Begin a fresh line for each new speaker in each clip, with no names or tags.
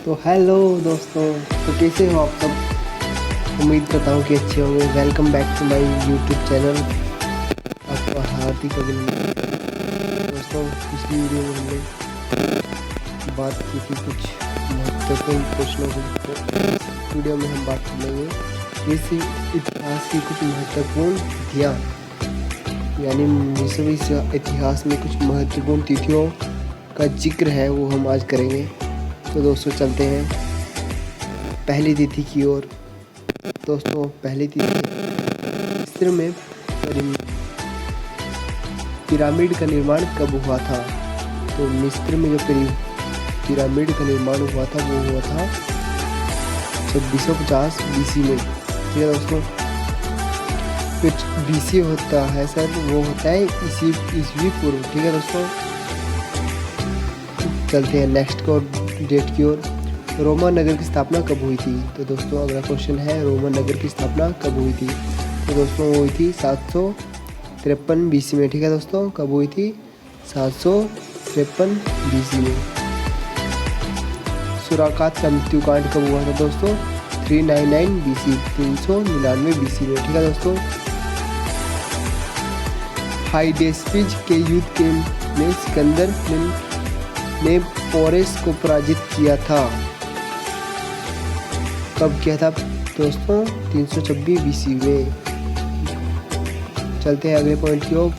तो हेलो दोस्तों, तो कैसे हो आप सब। उम्मीद करता हूँ कि अच्छे होंगे। Welcome back to my YouTube channel, आपका हार्दिक अभिनंदन। दोस्तों, पिछली वीडियो में हमने बात की थी कुछ महत्वपूर्ण प्रश्नों की, तो इस वीडियो में हम बात करेंगे इस इतिहास की कुछ महत्वपूर्ण तिथियाँ, यानी विश्व इतिहास में कुछ महत्वपूर्ण तिथियों का जिक्र है, वो हम आज करेंगे। तो दोस्तों चलते हैं पहली तिथि की ओर। दोस्तों, पहली तिथि मिस्र में पिरामिड का निर्माण कब हुआ था। तो मिस्र में जो पिरामिड का निर्माण हुआ था वो हुआ था 2650 BC में। ठीक है दोस्तों, कुछ BC होता है सर, वो होता है ईसवी पूर्व। ठीक है दोस्तों, चलते हैं नेक्स्ट को डेट की ओर। रोमन नगर की स्थापना कब हुई थी। तो दोस्तों अगला क्वेश्चन है, रोमन नगर की स्थापना कब हुई थी। तो दोस्तों वो हुई थी 753 BC में। ठीक है दोस्तों, कब हुई थी 753 BC में। सुराकात का मृत्युकांड कब हुआ था दोस्तों 399 BC, 399 BC में। ठीक है दोस्तों, हाइडेस्पिज के युद्ध के में सिकंदर ने पोरस को पराजित किया था। कब किया था दोस्तों 326 BC में। चलते हैं अगले पॉइंट की ओर,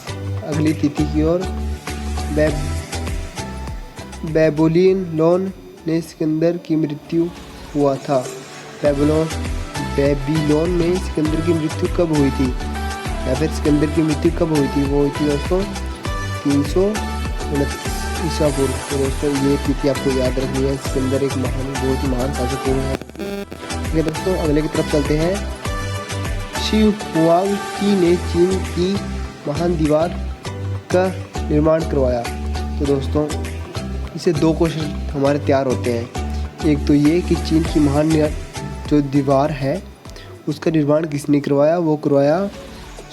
अगली तिथि की ओर। बेबीलोन ने सिकंदर की मृत्यु हुआ था। बेबीलोन में सिकंदर की मृत्यु कब हुई थी, या फिर सिकंदर की मृत्यु कब हुई थी। वो हुई थी दोस्तों 329 ईसा पूर्व। तो दोस्तों ये तिथि आपको याद रखनी है। सिकंदर एक बहुत ही महान शासक हुए हैं। ठीक है दोस्तों, अगले की तरफ चलते हैं। शी हुआंग ने चीन की महान दीवार का निर्माण करवाया। तो दोस्तों इसे दो क्वेश्चन हमारे तैयार होते हैं। एक तो ये कि चीन की महान जो दीवार है उसका निर्माण किसने करवाया। वो करवाया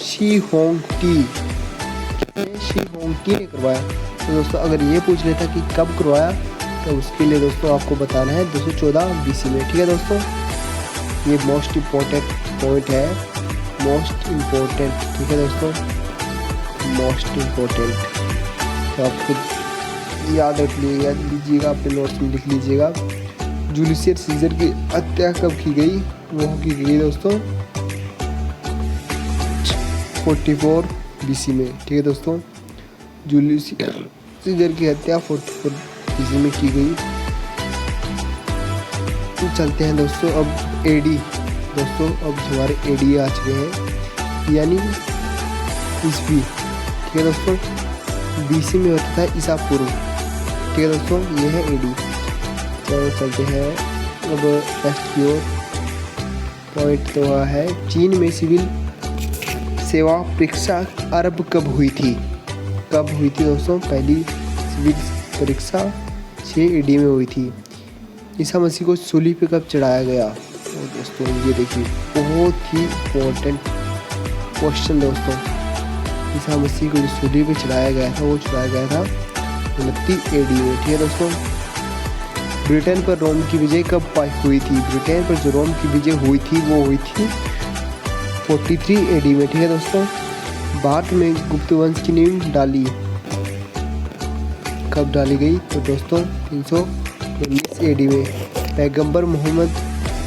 शी होंगटी ने करवाया। तो दोस्तों अगर ये पूछ लेता कि कब करवाया, तो उसके लिए दोस्तों आपको बताना है 214 BC में। ठीक है दोस्तों, ये मोस्ट इम्पोर्टेंट पॉइंट है, मोस्ट इम्पोर्टेंट। ठीक है दोस्तों, मोस्ट इम्पोर्टेंट। तो आप खुद याद रख लीजिएगा, अपने नोट्स में लिख लीजिएगा। जूलियस सीजर की हत्या कब की गई। वो की गई दोस्तों 44 BC में। ठीक है दोस्तों, जूलियस सीजर की हत्या 44 BC में की गई। तो चलते हैं दोस्तों अब AD। दोस्तों अब हमारे AD आ चुके हैं, यानी ईस्वी। ठीक है दोस्तों, BC में होता था ईसा पूर्व। ठीक है दोस्तों, ये है AD। तो चलते हैं अब नेक्स्ट की ओर। पॉइंट तो है, चीन में सिविल सेवा परीक्षा आरंभ कब हुई थी। कब हुई थी दोस्तों पहली सिविल परीक्षा 6 AD में हुई थी। ईसा मसीह को सूली पे कब चढ़ाया गया। और दोस्तों ये देखिए बहुत ही इम्पोर्टेंट क्वेश्चन दोस्तों। ईसा मसीह को जो सूली पे चढ़ाया गया था वो चढ़ाया गया था 29 AD में। ठीक है दोस्तों, ब्रिटेन पर रोम की विजय कब हुई थी। ब्रिटेन पर जो रोम की विजय हुई थी वो हुई थी 43 AD में। ठीक है दोस्तों, भारत में गुप्त वंश की नींव डाली कब डाली गई। तो दोस्तों 319 AD में। पैगंबर मोहम्मद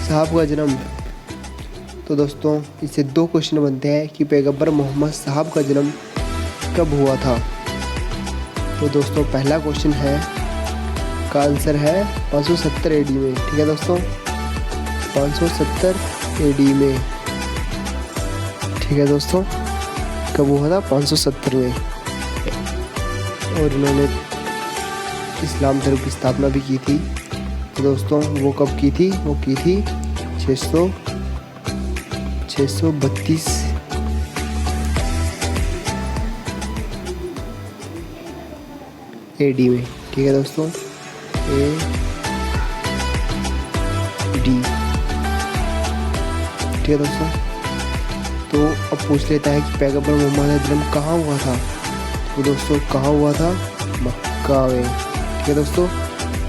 साहब का जन्म। तो दोस्तों इससे दो क्वेश्चन बनते हैं कि पैगंबर मोहम्मद साहब का जन्म कब हुआ था। तो दोस्तों पहला क्वेश्चन है, का आंसर है 570 AD में। ठीक है दोस्तों, 570 AD में। ठीक है दोस्तों, कब हुआ था 570 में। और इन्होंने इस्लाम धर्म की स्थापना भी की थी। तो दोस्तों वो कब की थी। वो की थी 632 AD में। ठीक है दोस्तों, AD। ठीक है दोस्तों, तो अब पूछ लेता है कि पैगंबर मोहम्मद का जन्म कहाँ हुआ था। तो दोस्तों कहाँ हुआ था, मक्का में। ठीक है दोस्तों,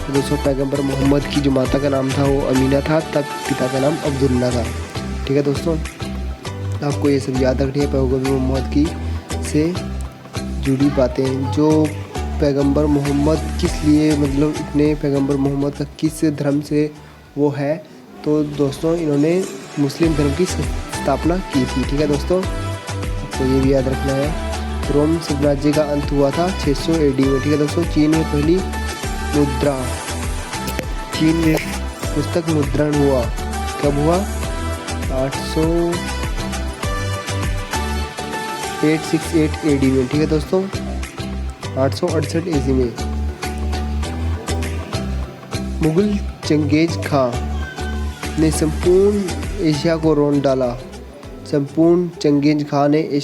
तो दोस्तों पैगंबर मोहम्मद की जो माता का नाम था वो अमीना था, तब पिता का नाम अब्दुल्ला था। ठीक है दोस्तों, आपको ये सब याद रखनी है पैगंबर मोहम्मद की से जुड़ी बातें। जो पैगंबर मोहम्मद किस लिए, मतलब इतने पैगंबर मोहम्मद का किस धर्म से वो है, तो दोस्तों इन्होंने मुस्लिम धर्म की स्थापना की थी। ठीक है दोस्तों, आपको ये भी याद रखना है। रोम साम्राज्य का अंत हुआ था 600 AD में। ठीक है दोस्तों, चीन में पहली मुद्रा, चीन में पुस्तक मुद्रण हुआ कब हुआ? 868 AD में। ठीक है दोस्तों, 868 AD में। मुगल चंगेज खां ने संपूर्ण एशिया को रोन डाला। संपूर्ण चंगेज खां ने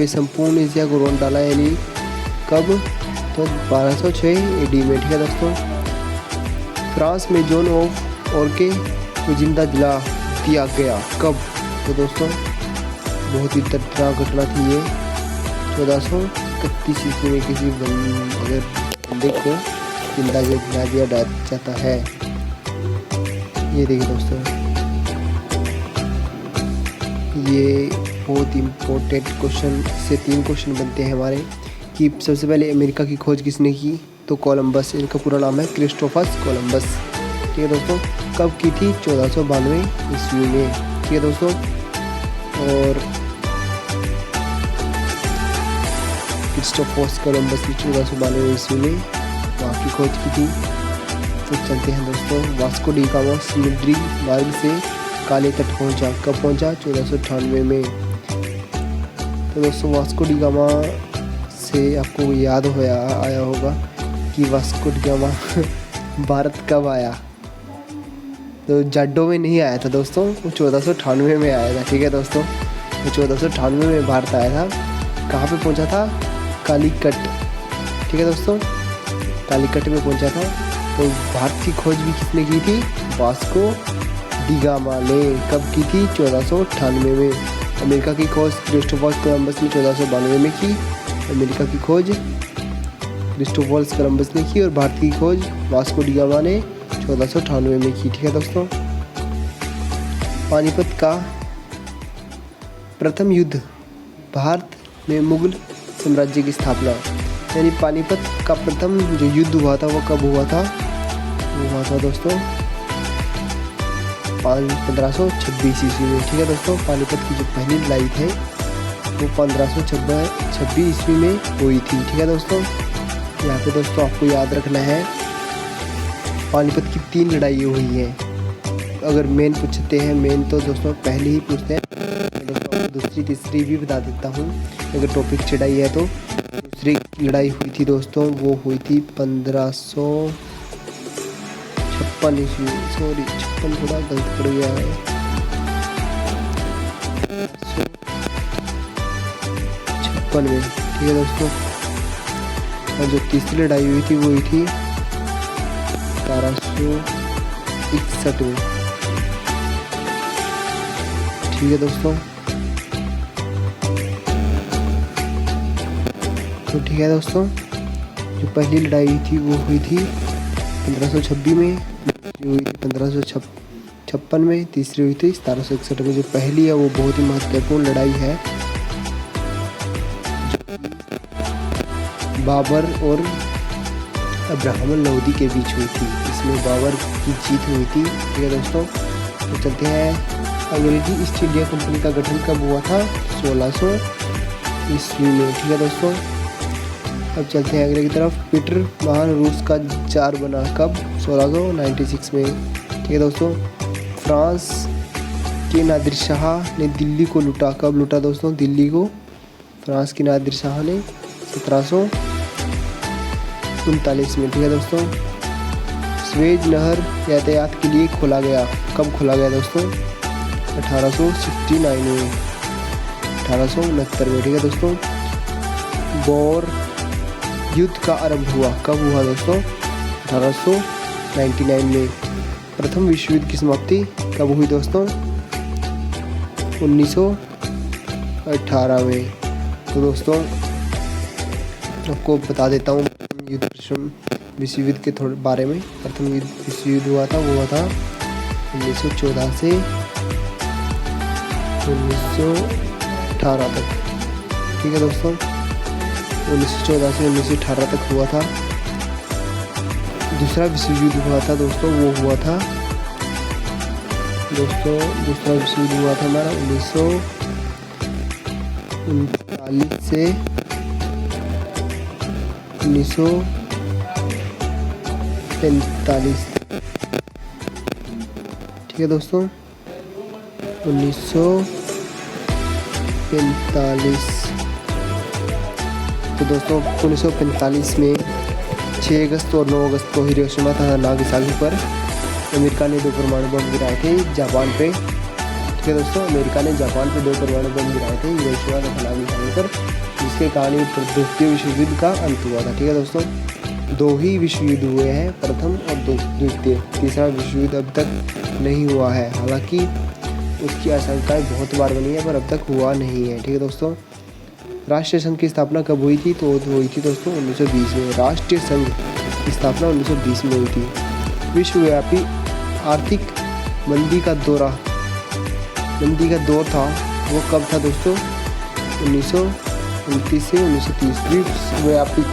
संपूर्ण एशिया को रोन डाला, यानी कब? तो 1206 AD में। ठीक है दोस्तों, फ्रांस में जॉन ऑफ आर्क को जिंदा जला दिया गया कब? तो दोस्तों बहुत ही दर्दनाक घटना थी ये। 1431 ईस्वी में किसी अगर बंदे को जिंदा जला दिया जाता है। ये देखिए दोस्तों, ये बहुत इम्पोर्टेंट क्वेश्चन से 3 क्वेश्चन बनते हैं हमारे कि सबसे पहले अमेरिका की खोज किसने की? तो कोलंबस, इनका पूरा नाम है क्रिस्टोफर कोलंबस। ठीक है दोस्तों, कब की थी? 1492 ईस्वी में। ठीक है दोस्तों, और क्रिस्टोफर कोलंबस ने 1492 ईस्वी में वहाँ की खोज की थी। तो चलते हैं दोस्तों, वास्को डी गामा समुद्री मार्ग से काले तट पहुंचा कब पहुंचा? 1498 में। तो दोस्तों वास्को डी गामा से आपको याद आया होगा कि वास्को डी गामा भारत कब आया? तो जाडो में नहीं आया था दोस्तों, वो 1498 में आया था। ठीक है दोस्तों, वो 1498 में भारत आया था। कहाँ पे पहुंचा था? कालीकट। ठीक है दोस्तों, कालीकट में पहुंचा था। तो भारत की खोज भी किसने की थी? वास्को डी गामा ने। कब की थी? 1498 में। अमेरिका की खोज क्रिस्टोफर कोलंबस ने 1492 में की। अमेरिका की खोज क्रिस्टोफर कोलंबस ने की और भारत की खोज वास्को डी गामा ने 1498 में की। ठीक है दोस्तों, पानीपत का प्रथम युद्ध, भारत में मुगल साम्राज्य की स्थापना, यानी पानीपत का प्रथम जो युद्ध हुआ था वो कब हुआ था? वो हुआ था दोस्तों 1526 ईस्वी में। ठीक है दोस्तों, पानीपत की जो पहली लड़ाई थी वो 1526 ईस्वी में हुई थी। ठीक है दोस्तों, यहाँ पे दोस्तों आपको याद रखना है पानीपत की 3 लड़ाई हुई हैं। अगर मेन पूछते हैं, मेन तो दोस्तों पहले ही पूछते हैं, दोस्तों दूसरी तीसरी भी बता देता हूँ अगर टॉपिक चढ़ाई है तो। दूसरी लड़ाई हुई थी दोस्तों, वो हुई थी 1556 ईस्वी, सॉरी 56 थोड़ा गलत पड़ गया है, 56 में। ठीक है दोस्तों, और जो तीसरी लड़ाई हुई थी वो हुई थी 1761 में। ठीक है दोस्तों, तो ठीक है दोस्तों, जो पहली लड़ाई हुई थी वो हुई थी 1526 में, जो हुई थी 1556 में, तीसरी हुई थी 1761 में। जो पहली है वो बहुत ही महत्वपूर्ण लड़ाई है, बाबर और अब्राहम लोदी के बीच हुई थी। इसमें बाबर की जीत हुई थी। ठीक है दोस्तों, तो चलते हैं, अंग्रेजी ईस्ट इंडिया कंपनी का गठन कब हुआ था? 1600 ईस्वी में। ठीक है दोस्तों, अब चलते हैं अगले की तरफ। पीटर महान रूस का जार बना कब? 1696 में। ठीक है दोस्तों, फ्रांस के नादिर शाह ने दिल्ली को लूटा कब लूटा दोस्तों? दिल्ली को फ्रांस के नादिर शाह ने 1739 में। ठीक है दोस्तों, स्वेज नहर यातायात के लिए खोला गया कब खोला गया दोस्तों? 1869 में, 1869 में। ठीक है दोस्तों, बोर युद्ध का आरंभ हुआ कब हुआ दोस्तों? 1899 में। प्रथम विश्व युद्ध की समाप्ति कब हुई दोस्तों? 1918 में। तो दोस्तों आपको बता देता हूँ युद्ध विश्व युद्ध के थोड़े बारे में। प्रथम विश्व युद्ध हुआ था, वो हुआ था 1914 से 1918 तक। ठीक है दोस्तों, 1914 से 1918 तक हुआ था। दूसरा विश्व युद्ध हुआ था दोस्तों, वो हुआ था दोस्तों, दूसरा विश्व युद्ध हुआ था हमारा 1939 से 1945। ठीक है दोस्तों, 1945। तो दोस्तों 1945 में 6 अगस्त और 9 अगस्त को हिरोशिमा तथा नागासाकी पर अमेरिका ने 2 परमाणु बम गिराए थे जापान पे। ठीक है दोस्तों, अमेरिका ने जापान पे 2 परमाणु बम गिराए थे हिरोशिमा तथा नागासाकी पर, जिसके कारण द्वितीय विश्व युद्ध का अंत हुआ था। ठीक है दोस्तों, 2 ही विश्व युद्ध हुए हैं, प्रथम और द्वितीय। तीसरा विश्व युद्ध अब तक नहीं हुआ है, हालांकि उसकी आशंकाएं बहुत बार बनी है पर अब तक हुआ नहीं है। ठीक है दोस्तों, राष्ट्रीय संघ की स्थापना कब हुई थी? तो हुई थी दोस्तों 1920 में। राष्ट्रीय संघ की स्थापना 1920 में हुई थी। विश्वव्यापी आर्थिक मंदी का दौर था, वो कब था दोस्तों? 1929 से 1930।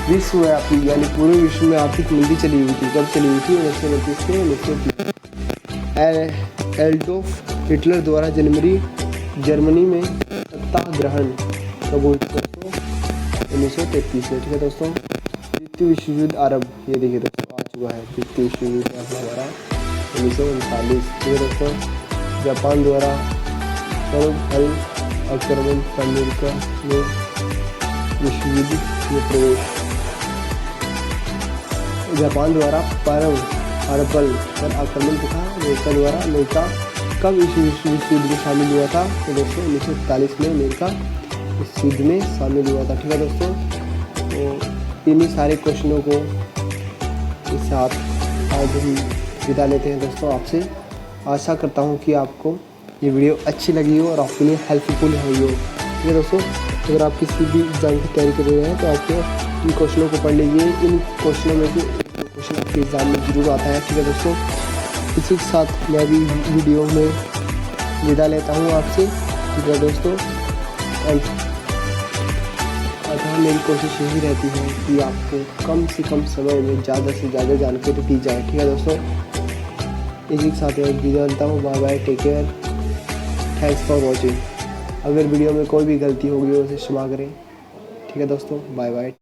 विश्वव्यापी यानी पूरे विश्व में आर्थिक मंदी चली हुई थी। कब चली हुई थी? 1929 से 1930। एडोल्फ हिटलर द्वारा जर्मनी में सत्ताग्रहण कब हुई थी दोस्तों? 1933 में। ठीक है दोस्तों, द्वितीय विश्व युद्ध आरंभ, ये देखिए दोस्तों आ चुका है द्वितीय विश्व युद्ध हमारा 1939। ठीक है दोस्तों, जापान द्वारा हल आक्रमण अमेरिका में विश्व युद्ध में प्रवेश। जापान द्वारा अर्बल पर आक्रमण तथा अमेरिका कब इस विश्व युद्ध में शामिल हुआ था? तो दोस्तों 1941 में अमेरिका इस युद्ध में शामिल हुआ था। ठीक है दोस्तों, तो इन्हीं सारे क्वेश्चनों को इस साथ आज हम विदा लेते हैं दोस्तों आपसे। आशा करता हूँ कि आपको ये वीडियो अच्छी लगी हो और आपके लिए हेल्पफुल हुई हो। ठीक है दोस्तों, अगर आप किसी भी एग्ज़ाम की तैयारी कर रहे हैं तो आप इन क्वेश्चनों को पढ़ लीजिए। इन क्वेश्चनों में से क्वेश्चन आपके एग्ज़ाम में जरूर आता है। ठीक है दोस्तों, इसी के साथ मैं भी वीडियो में विदा लेता हूँ आपसे। ठीक है दोस्तों, अतः मेरी कोशिश यही रहती है कि आपको कम से कम समय में ज़्यादा से ज़्यादा जानकारी दी जाए। ठीक है दोस्तों, इसी के साथ मैं विदा लेता हूँ। Bye bye, take care, thanks for watching. अगर वीडियो में कोई भी गलती होगी उसे क्षमा करें। ठीक है दोस्तों, बाय बाय।